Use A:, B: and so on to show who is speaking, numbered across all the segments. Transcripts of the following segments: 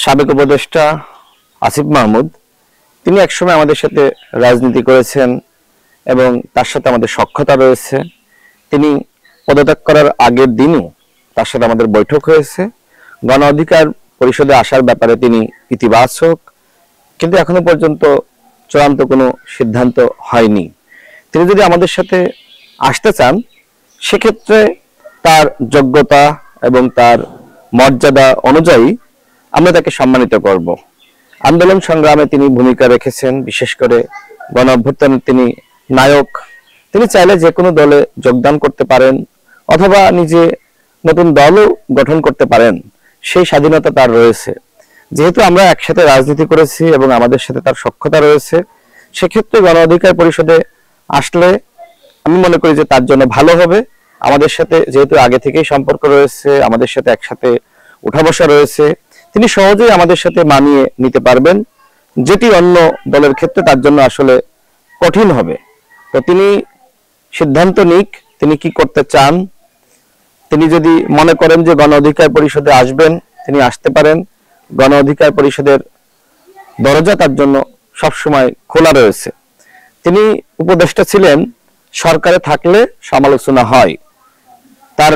A: সাবেক উপদেষ্টা আসিফ মাহমুদ তিনি একসময় আমাদের সাথে রাজনীতি করেছেন এবং তার সাথে আমাদের সখ্যতা রয়েছে। তিনি পদত্যাগ করার আগের দিনও তার সাথে আমাদের বৈঠক হয়েছে। গণ অধিকার পরিষদে আসার ব্যাপারে তিনি ইতিবাচক, কিন্তু এখনো পর্যন্ত চূড়ান্ত কোনো সিদ্ধান্ত হয়নি। তিনি যদি আমাদের সাথে আসতে চান সেক্ষেত্রে তার যোগ্যতা এবং তার মর্যাদা অনুযায়ী আমরা তাকে সম্মানিত করব। আন্দোলন সংগ্রামে তিনি ভূমিকা রেখেছেন, বিশেষ করে গণ অভ্যুত্থানের তিনি নায়ক। তিনি চাইলে যে কোনো দলে যোগদান করতে পারেন অথবা নিজে নতুন দলও গঠন করতে পারেন, সেই স্বাধীনতা তার রয়েছে। যেহেতু আমরা একসাথে রাজনীতি করেছি এবং আমাদের সাথে তার সখ্যতা রয়েছে, সেক্ষেত্রে গণ অধিকার পরিষদে আসলে আমি মনে করি যে তার জন্য ভালো হবে। আমাদের সাথে যেহেতু আগে থেকেই সম্পর্ক রয়েছে, আমাদের সাথে একসাথে উঠা বসা রয়েছে, তিনি সহজেই আমাদের সাথে মানিয়ে নিতে পারবেন, যেটি অন্য দলের ক্ষেত্রে তার জন্য আসলে কঠিন হবে। তো তিনি সিদ্ধান্ত নিক তিনি কি করতে চান। তিনি যদি মনে করেন যে গণ অধিকার পরিষদে আসবেন, তিনি আসতে পারেন। গণ অধিকার পরিষদের দরজা তার জন্য সবসময় খোলা রয়েছে। তিনি উপদেষ্টা ছিলেন, সরকারে থাকলে সমালোচনা হয়। তার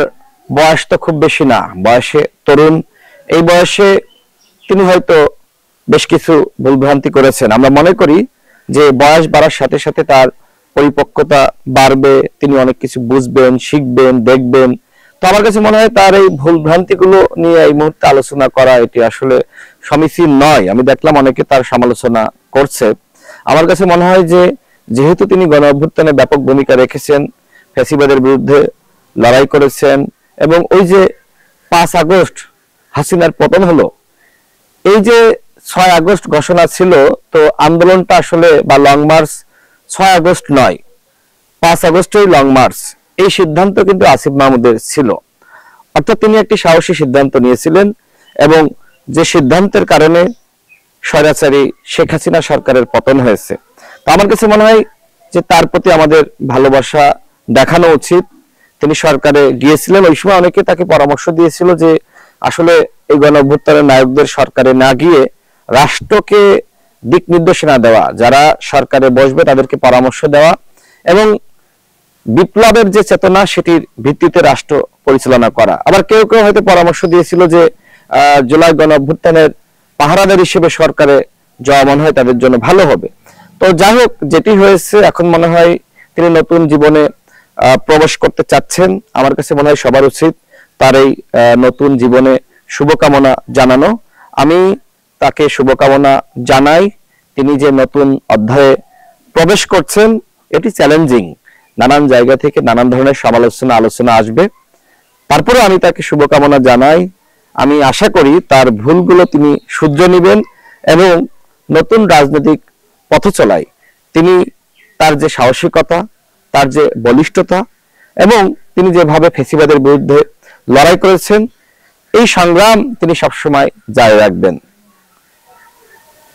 A: বয়স তো খুব বেশি না, বয়সে তরুণ। এই বয়সে তিনি হয়তো বেশ কিছু ভুলভ্রান্তি করেছেন। আমরা মনে করি যে বয়স বাড়ার সাথে সাথে তার পরিপক্কতা বাড়বে, তিনি অনেক কিছু বুঝবেন, শিখবেন, দেখবেন। তো আমার কাছে মনে হয় তার এই ভুলভ্রান্তিগুলো নিয়ে এই মুহূর্তে আলোচনা করা এটি আসলে সমীচীন নয়। আমি দেখলাম অনেকে তার সমালোচনা করছে। আমার কাছে মনে হয় যে যেহেতু তিনি গণ অভ্যুত্থানে ব্যাপক ভূমিকা রেখেছেন, ফ্যাসিবাদের বিরুদ্ধে লড়াই করেছেন, এবং ওই যে 5 আগস্ট হাসিনার পতন হলো, এই যে 6 আগস্ট ঘোষণা ছিল, তো আন্দোলনটা আসলে বা লং মার্চ 6 আগস্ট নয়, 5 আগস্টই লং মার্চ, এই সিদ্ধান্ত কিন্তু আসিফ মাহমুদের ছিল। অর্থাৎ তিনি একটি সাহসী সিদ্ধান্ত নিয়েছিলেন এবং যে সিদ্ধান্তের কারণে স্বৈরাচারী শেখ হাসিনা সরকারের পতন হয়েছে। তো আমার কাছে মনে হয় যে তার প্রতি আমাদের ভালোবাসা দেখানো উচিত। তিনি সরকারে গিয়েছিলেন, ওই সময় অনেকে তাকে পরামর্শ দিয়েছিল যে আসলে এই গণ অভ্যুত্থানের নায়কদের সরকারে না গিয়ে রাষ্ট্রকে দিক নির্দেশনা দেওয়া, যারা সরকারে বসবে তাদেরকে পরামর্শ দেওয়া এবং বিপ্লবের যে চেতনা সেটির ভিত্তিতে রাষ্ট্র পরিচালনা করা। আবার কেউ কেউ হয়তো পরামর্শ দিয়েছিল যে জুলাই গণ অভ্যুত্থানের পাহারাদার হিসেবে সরকারে যাওয়া মনে হয় তাদের জন্য ভালো হবে। তো যাই হোক, যেটি হয়েছে, এখন মনে হয় তিনি নতুন জীবনে প্রবেশ করতে চাচ্ছেন। আমার কাছে মনে হয় সবার উচিত তার এই নতুন জীবনে শুভকামনা জানানো। আমি তাকে শুভকামনা জানাই। তিনি যে নতুন অধ্যায়ে প্রবেশ করছেন এটি চ্যালেঞ্জিং, নানান জায়গা থেকে নানান ধরনের সমালোচনা আলোচনা আসবে। তারপরে আমি তাকে শুভকামনা জানাই। আমি আশা করি তার ভুলগুলো তিনি শুধরে নেবেন এবং নতুন রাজনৈতিক পথ চলায় তিনি তার যে সাহসিকতা, তার যে বলিষ্ঠতা এবং তিনি যেভাবে ফ্যাসিবাদের বিরুদ্ধে লড়াই করেছেন, এই সংগ্রাম তিনি সবসময় জারি রাখবেন।